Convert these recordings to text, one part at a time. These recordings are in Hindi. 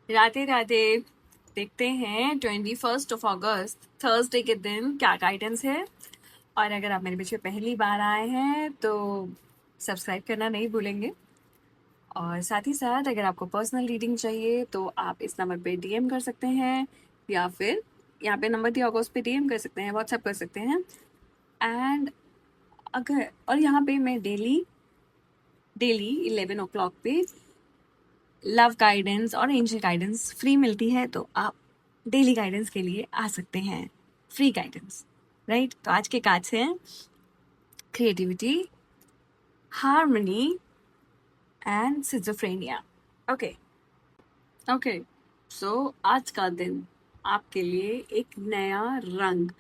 राधे राधे। देखते हैं 21 अगस्त थर्सडे के दिन क्या गाइडेंस है। और अगर आप मेरे पीछे पहली बार आए हैं तो सब्सक्राइब करना नहीं भूलेंगे। और साथ ही साथ अगर आपको पर्सनल रीडिंग चाहिए तो आप इस नंबर पे डीएम कर सकते हैं, या फिर यहाँ पे नंबर दिया होगा उस पर डीएम कर सकते हैं, व्हाट्सएप कर सकते हैं। एंड अगर और यहाँ पे मैं डेली डेली 11 o'clock पे लव गाइडेंस और एंजल गाइडेंस फ्री मिलती है, तो आप डेली गाइडेंस के लिए आ सकते हैं। Free guidance, right. तो आज के कार्ड्स हैं creativity, harmony and schizophrenia. Okay okay. So आज का दिन आपके लिए एक नया रंग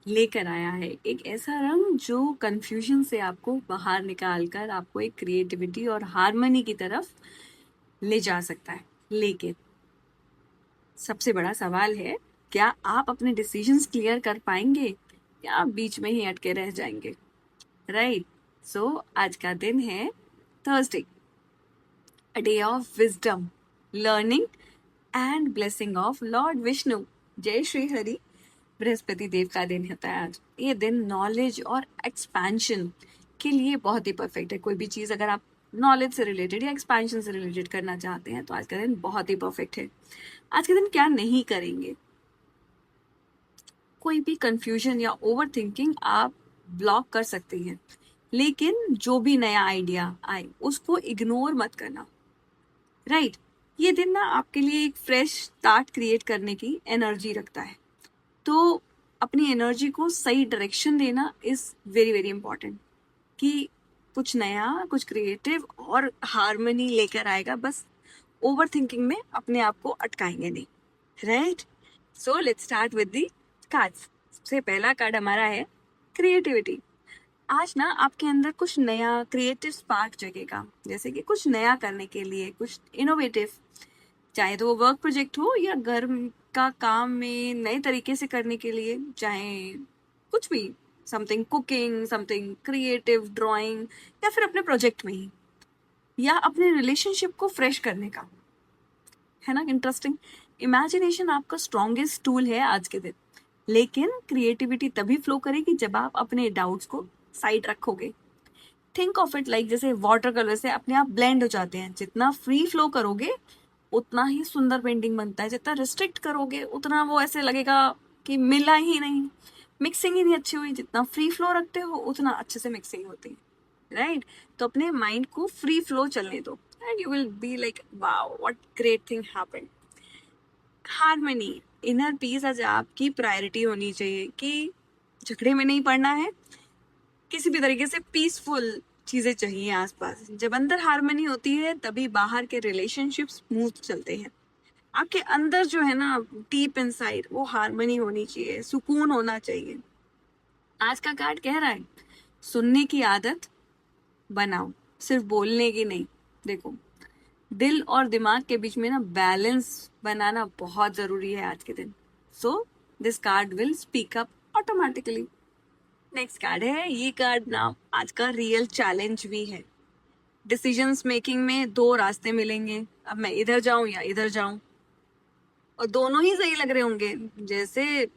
लेकर आया है। एक ऐसा रंग जो कंफ्यूजन से आपको बाहर निकाल कर आपको एक क्रिएटिविटी और हार्मनी की तरफ ले जा सकता है। लेकिन सबसे बड़ा सवाल है, क्या आप अपने डिसीजंस क्लियर कर पाएंगे या आप बीच में ही अटके रह जाएंगे, राइट। सो आज का दिन है Thursday, a day of wisdom, learning and blessing of Lord Vishnu. जय श्री हरि। बृहस्पति देव का दिन होता है आज। ये दिन नॉलेज और एक्सपेंशन के लिए बहुत ही परफेक्ट है। कोई भी चीज़ अगर आप नॉलेज से रिलेटेड या एक्सपेंशन से रिलेटेड करना चाहते हैं तो आज का दिन बहुत ही परफेक्ट है। आज के दिन क्या नहीं करेंगे? कोई भी कंफ्यूजन या ओवर थिंकिंग आप ब्लॉक कर सकते हैं, लेकिन जो भी नया आइडिया आए उसको इग्नोर मत करना, राइट। ये दिन ना आपके लिए एक फ्रेश स्टार्ट क्रिएट करने की एनर्जी रखता है। तो अपनी एनर्जी को सही डायरेक्शन देना इज वेरी वेरी इंपॉर्टेंट, कि कुछ नया, कुछ क्रिएटिव और हार्मनी लेकर आएगा। बस ओवर थिंकिंग में अपने आप को अटकाएंगे नहीं, right. So let's start with the cards. सबसे पहला कार्ड हमारा है क्रिएटिविटी। आज ना आपके अंदर कुछ नया क्रिएटिव स्पार्क जगेगा, जैसे कि कुछ नया करने के लिए, कुछ इनोवेटिव, चाहे तो वो वर्क प्रोजेक्ट हो या घर का काम में नए तरीके से करने के लिए, चाहे कुछ भी, something cooking, something creative, drawing, या फिर अपने प्रोजेक्ट में ही, या अपने रिलेशनशिप को फ्रेश करने का, है ना। इंटरेस्टिंग। इमेजिनेशन आपका स्ट्रॉन्गेस्ट टूल है आज के दिन, लेकिन क्रिएटिविटी तभी फ्लो करेगी जब आप अपने डाउट्स को साइड रखोगे। थिंक ऑफ इट लाइक जैसे वाटर कलर से अपने आप ब्लेंड हो जाते हैं। जितना फ्री फ्लो करोगे उतना ही सुंदर पेंटिंग बनता है, जितना रिस्ट्रिक्ट करोगे उतना वो ऐसे लगेगा कि मिला ही नहीं, मिक्सिंग ही नहीं अच्छी हुई। जितना फ्री फ्लो रखते हो उतना अच्छे से मिक्सिंग होती है, राइट। तो अपने माइंड को फ्री फ्लो चलने दो and you will be like wow what great thing happened. Harmony, inner peace आज आपकी प्रायोरिटी होनी चाहिए, कि झगड़े में नहीं पड़ना है, किसी भी तरीके से पीसफुल चीजें चाहिए आसपास। जब अंदर हार्मनी होती है तभी बाहर के रिलेशनशिप स्मूथ चलते हैं। आपके अंदर जो है ना, डीप इनसाइड, वो हार्मनी होनी चाहिए, सुकून होना चाहिए। आज का कार्ड कह रहा है सुनने की आदत बनाओ, सिर्फ बोलने की नहीं। देखो, दिल और दिमाग के बीच में ना बैलेंस बनाना बहुत जरूरी है आज के दिन। So this card will speak up automatically. Next card है, ये कार्ड ना आज का रियल चैलेंज भी है। डिसीजंस मेकिंग में दो रास्ते मिलेंगे, अब मैं इधर जाऊं या इधर जाऊं, और दोनों ही सही लग रहे होंगे। जैसे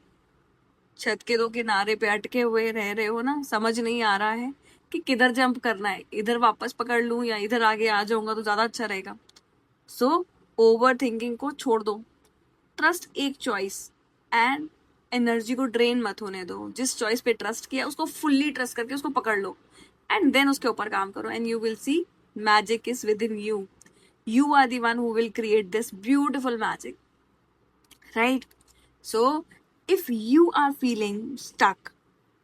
छत के दो किनारे पे अटके हुए रह रहे हो ना, समझ नहीं आ रहा है कि किधर जंप करना है, इधर वापस पकड़ लूं या इधर आगे आ जाऊंगा तो ज्यादा अच्छा रहेगा। सो ओवर थिंकिंग को छोड़ दो, ट्रस्ट एक चॉइस, एंड एनर्जी को ड्रेन मत होने दो। जिस चॉइस पे ट्रस्ट किया उसको फुल्ली ट्रस्ट करके उसको पकड़ लो एंड देन उसके ऊपर काम करो, and you will see magic is with in you. You are the one who will create this beautiful magic, right? So, if you are feeling stuck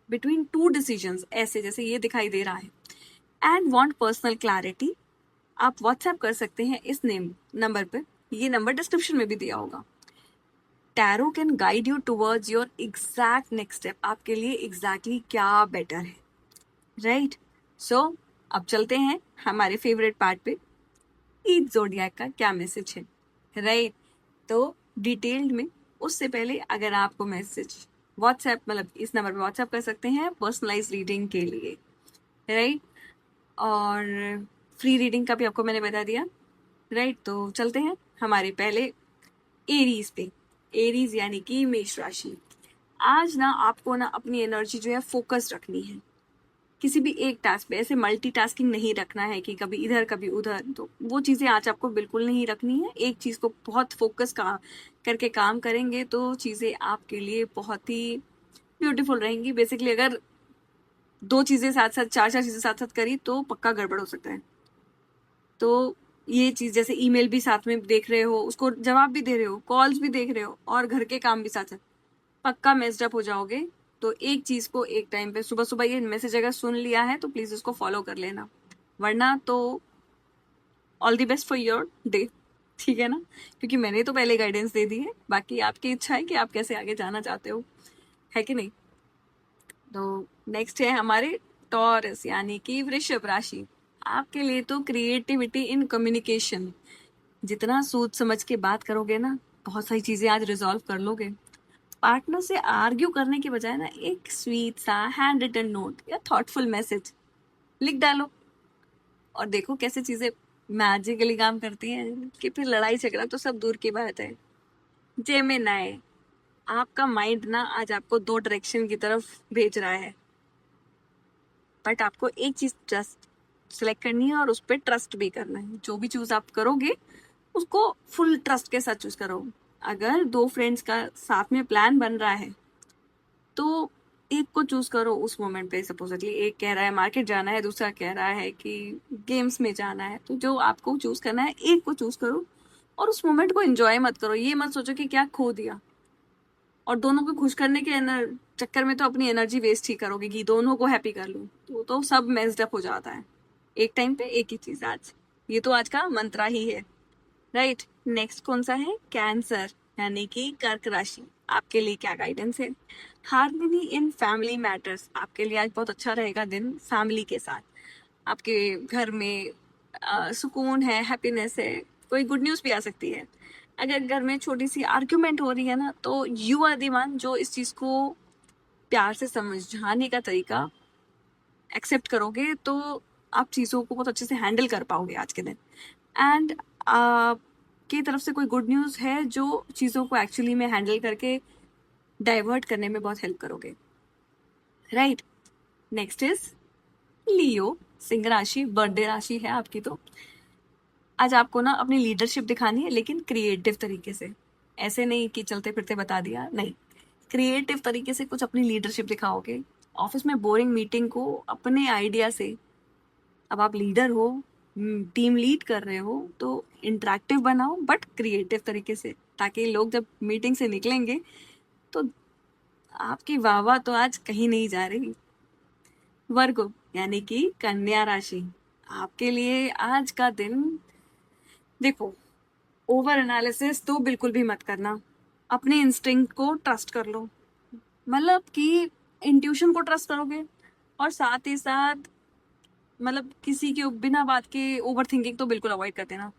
between two decisions, ऐसे जैसे ये दिखाई दे रहा है, and want personal clarity, आप व्हाट्सएप कर सकते हैं इस नंबर पे। ये नंबर डिस्क्रिप्शन में भी दिया होगा। Tarot can guide you towards your exact next step. आपके लिए एग्जैक्टली क्या बेटर है, राइट। सो अब चलते हैं हमारे फेवरेट पार्ट पे, ईच जोडियाक का क्या मैसेज है, राइट। तो डिटेल्ड में, उससे पहले अगर आपको मैसेज व्हाट्सएप, मतलब इस नंबर पे व्हाट्सएप कर सकते हैं पर्सनलाइज रीडिंग के लिए, राइट। और फ्री रीडिंग का भी आपको मैंने बता दिया, राइट। तो चलते हैं हमारे पहले एरीज पे। एरीज यानी कि मेष राशि। आज ना आपको ना अपनी एनर्जी जो है फोकस रखनी है किसी भी एक टास्क पे। ऐसे मल्टीटास्किंग नहीं रखना है कि कभी इधर कभी उधर, तो वो चीजें आज आपको बिल्कुल नहीं रखनी है। एक चीज को बहुत फोकस का करके काम करेंगे तो चीजें आपके लिए बहुत ही ब्यूटीफुल रहेंगी। बेसिकली अगर दो चीजें साथ साथ, चार चार चीजें साथ साथ करी तो पक्का गड़बड़ हो सकता है। तो ये चीज, जैसे ईमेल भी साथ में देख रहे हो, उसको जवाब भी दे रहे हो, कॉल्स भी देख रहे हो और घर के काम भी साथ साथ, पक्का मेस्ड अप हो जाओगे। तो एक चीज को एक टाइम पे, सुबह सुबह ये मैसेज अगर सुन लिया है तो प्लीज उसको फॉलो कर लेना, वरना तो all the best for your day. ठीक है ना, क्योंकि मैंने तो पहले गाइडेंस दे दी है, बाकी आपकी इच्छा है कि आप कैसे आगे जाना चाहते हो, है कि नहीं। तो नेक्स्ट है हमारे टॉरस यानी कि वृषभ राशि। आपके लिए तो क्रिएटिविटी इन कम्युनिकेशन, जितना सोच समझ के बात करोगे ना, बहुत सारी चीजें आज रिजॉल्व कर लोगे। पार्टनर से आर्ग्यू करने के बजाय ना एक स्वीट सा हैंड रिटन नोट या थॉटफुल मैसेज लिख डालो और देखो कैसे चीजें मैजिकली काम करती हैं, कि फिर लड़ाई झगड़ा तो सब दूर की बात है। जेमिनी, आपका माइंड ना आज आपको दो डायरेक्शन की तरफ भेज रहा है, बट आपको एक चीज ट्रस्ट सिलेक्ट करनी है और उस पर ट्रस्ट भी करना है। जो भी चूज आप करोगे उसको फुल ट्रस्ट के साथ चूज करो। अगर दो फ्रेंड्स का साथ में प्लान बन रहा है तो एक को चूज करो उस मोमेंट पे। सपोजली एक कह रहा है मार्केट जाना है, दूसरा कह रहा है कि गेम्स में जाना है, तो जो आपको चूज करना है एक को चूज करो और उस मोमेंट को एंजॉय मत करो। ये मत सोचो कि क्या खो दिया, और दोनों को खुश करने के चक्कर में तो अपनी एनर्जी वेस्ट ही करोगे कि दोनों को हैप्पी कर लूं, तो सब मेस्ड अप हो जाता है। एक टाइम पे एक ही चीज आज, ये तो आज का मंत्रा ही है, राइट। नेक्स्ट कौन सा है, कैंसर यानी कि कर्क राशि। आपके लिए क्या गाइडेंस है, हार्मनी इन फैमिली मैटर्स। आपके लिए आज बहुत अच्छा रहेगा दिन फैमिली के साथ। आपके घर में सुकून है, हैप्पीनेस है, कोई गुड न्यूज़ भी आ सकती है। अगर घर में छोटी सी आर्ग्यूमेंट हो रही है ना, तो यू आर दी वन जो इस चीज़ को प्यार से समझाने का तरीका एक्सेप्ट करोगे, तो आप चीज़ों को बहुत अच्छे से हैंडल कर पाओगे आज के दिन। एंड की तरफ से कोई गुड न्यूज़ है जो चीज़ों को एक्चुअली में हैंडल करके डाइवर्ट करने में बहुत हेल्प करोगे, राइट। नेक्स्ट इज लियो, सिंह राशि, बर्थडे राशि है आपकी। तो आज आपको ना अपनी लीडरशिप दिखानी है, लेकिन क्रिएटिव तरीके से। ऐसे नहीं कि चलते फिरते बता दिया, नहीं, क्रिएटिव तरीके से कुछ अपनी लीडरशिप दिखाओगे। ऑफिस में बोरिंग मीटिंग को अपने आइडिया से, अब आप लीडर हो, टीम लीड कर रहे हो, तो इंटरेक्टिव बनाओ बट क्रिएटिव तरीके से, ताकि लोग जब मीटिंग से निकलेंगे तो आपकी वाह वाह तो आज कहीं नहीं जा रही। वर्गो यानी कि कन्या राशि। आपके लिए आज का दिन, देखो, ओवर एनालिसिस तो बिल्कुल भी मत करना। अपने इंस्टिंक्ट को ट्रस्ट कर लो, मतलब कि इंट्यूशन को ट्रस्ट करोगे और साथ ही साथ मतलब किसी के बिना बात के ओवर थिंकिंग तो बिल्कुल अवॉइड कर देना।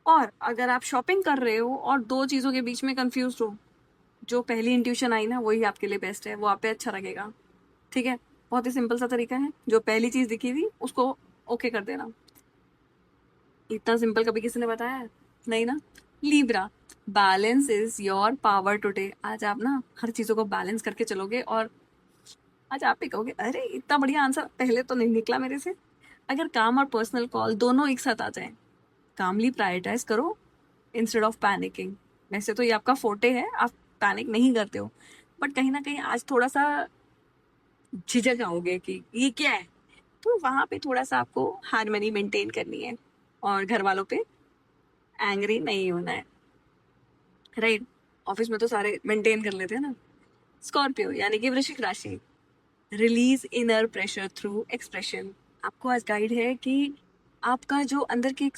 और अगर आप शॉपिंग कर रहे हो और दो चीज़ों के बीच में कंफ्यूज हो, जो पहली इंट्यूशन आई ना वही आपके लिए बेस्ट है, वो आप पे अच्छा लगेगा। ठीक है, बहुत ही सिंपल सा तरीका है, जो पहली चीज़ दिखी थी उसको ओके कर देना। इतना सिंपल कभी किसी ने बताया है? नहीं ना। Libra, balance is your power today. आज आप ना हर चीज़ों को बैलेंस करके चलोगे और आज आप ही कहोगे अरे इतना बढ़िया आंसर पहले तो नहीं निकला मेरे से। अगर काम और पर्सनल कॉल दोनों एक साथ आ जाएं, कामली प्रायोरिटाइज करो इंस्टेड ऑफ पैनिकिंग। वैसे तो ये आपका फोर्टे है, आप पैनिक नहीं करते हो, बट कहीं ना कहीं आज थोड़ा सा झिझक आओगे कि ये क्या है, तो वहां पे थोड़ा सा आपको हार्मनी मेंटेन करनी है और घर वालों पे एंग्री नहीं होना है, राइट। ऑफिस में तो सारे मेंटेन कर लेते हैं ना। स्कॉर्पियो यानी कि वृश्चिक राशि। Release inner pressure through expression. आपको आज गाइड है कि आपका जो अंदर की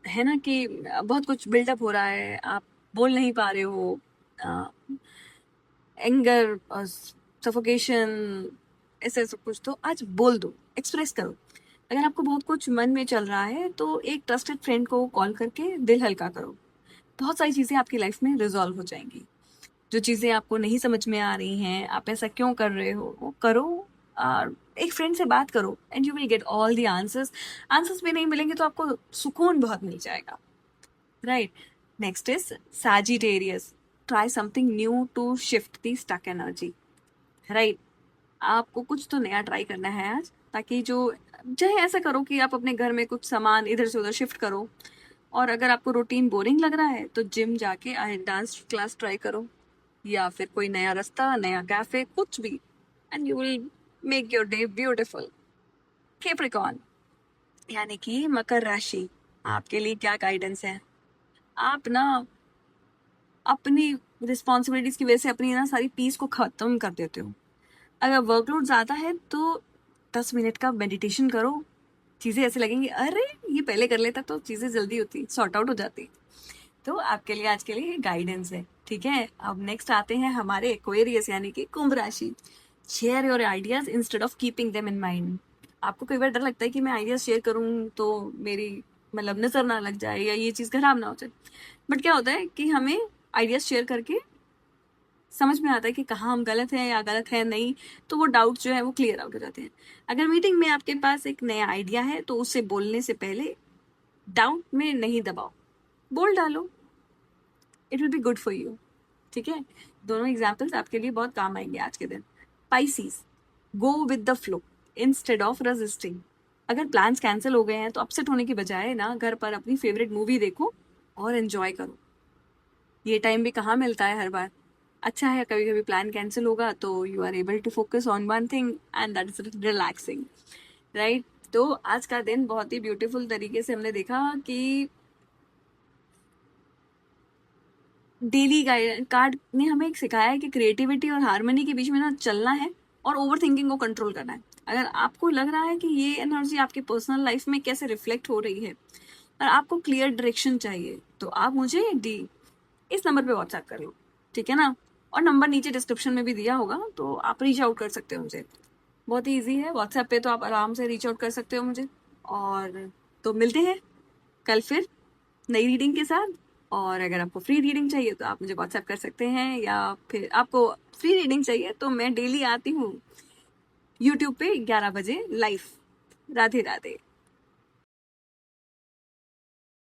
है ना, कि बहुत कुछ बिल्डअप हो रहा है, आप बोल नहीं पा रहे हो, एंगर, सफोकेशन, ऐसे सब कुछ, तो आज बोल दो, एक्सप्रेस करो। अगर आपको बहुत कुछ मन में चल रहा है तो एक ट्रस्टेड फ्रेंड को कॉल करके दिल हल्का करो। बहुत सारी चीज़ें आपकी लाइफ में रिजॉल्व हो जाएंगी। जो चीज़ें आपको नहीं समझ में आ रही हैं, आप ऐसा क्यों कर रहे हो, वो करो। और एक फ्रेंड से बात करो and you will get all the answers. Answers भी नहीं मिलेंगे तो आपको सुकून बहुत मिल जाएगा, right. Next is Sagittarius. Try something new to shift the stuck energy. Right, आपको कुछ तो नया ट्राई करना है आज, ताकि जो चाहे ऐसा करो कि आप अपने घर में कुछ सामान इधर से उधर शिफ्ट करो, और अगर आपको रूटीन बोरिंग लग रहा है तो जिम जाके डांस क्लास ट्राई करो, या फिर कोई नया रास्ता, नया कैफे, कुछ भी, and you will make your day beautiful. Capricorn यानी कि मकर राशि, आपके लिए क्या गाइडेंस है? आप ना अपनी रिस्पॉन्सिबिलिटीज की वजह से अपनी ना सारी पीस को खत्म कर देते हो. अगर वर्कलोड ज़्यादा है तो 10 मिनट का मेडिटेशन करो, चीज़ें ऐसे लगेंगी अरे ये पहले कर लेता तो चीज़ें जल्दी होती, सॉर्ट आउट हो जाती. तो आपके लिए आज के लिए गाइडेंस है. ठीक है, अब नेक्स्ट आते हैं हमारे एक्वेरियस यानी कि कुंभ राशि. Share your ideas instead of keeping them in mind. आपको कई बार डर लगता है कि मैं आइडियाज शेयर करूं तो मेरी मतलब नजर ना लग जाए या ये चीज़ खराब ना हो जाए. बट क्या होता है कि हमें आइडियाज शेयर करके समझ में आता है कि कहाँ हम गलत हैं या गलत है नहीं, तो वो डाउट जो है वो क्लियर आउट हो जाते हैं. अगर मीटिंग में आपके पास एक नया आइडिया है तो उसे बोलने से पहले डाउट में नहीं दबाओ, बोल डालो, it will be good for you. ठीक है, दोनों एग्जाम्पल्स आपके लिए बहुत काम आएंगे आज के दिन. Pisces, go with the flow instead of resisting. अगर प्लान्स कैंसिल हो गए हैं तो अपसेट होने की बजाय ना घर पर अपनी फेवरेट मूवी देखो और एंजॉय करो. ये टाइम भी कहाँ मिलता है हर बार. अच्छा है कभी कभी प्लान कैंसिल होगा तो you are able to focus on one thing and that is relaxing. Right, तो आज का दिन बहुत ही ब्यूटीफुल तरीके से हमने देखा कि डेली कार्ड ने हमें एक सिखाया है कि क्रिएटिविटी और हार्मनी के बीच में ना चलना है और ओवर थिंकिंग को कंट्रोल करना है. अगर आपको लग रहा है कि ये एनर्जी आपकी पर्सनल लाइफ में कैसे रिफ्लेक्ट हो रही है और आपको क्लियर डायरेक्शन चाहिए तो आप मुझे इस नंबर पे व्हाट्सएप कर लो. ठीक है ना, और नंबर नीचे डिस्क्रिप्शन में भी दिया होगा तो आप रीच आउट कर सकते हो मुझे. बहुत ही ईजी है, व्हाट्सएप पे तो आप आराम से रीच आउट कर सकते हो मुझे. और तो मिलते हैं कल फिर नई रीडिंग के साथ. और अगर आपको फ्री रीडिंग चाहिए तो आप मुझे व्हाट्सएप कर सकते हैं, या फिर आपको फ्री रीडिंग चाहिए तो मैं डेली आती हूँ यूट्यूब पे 11 बजे लाइव. राधे राधे.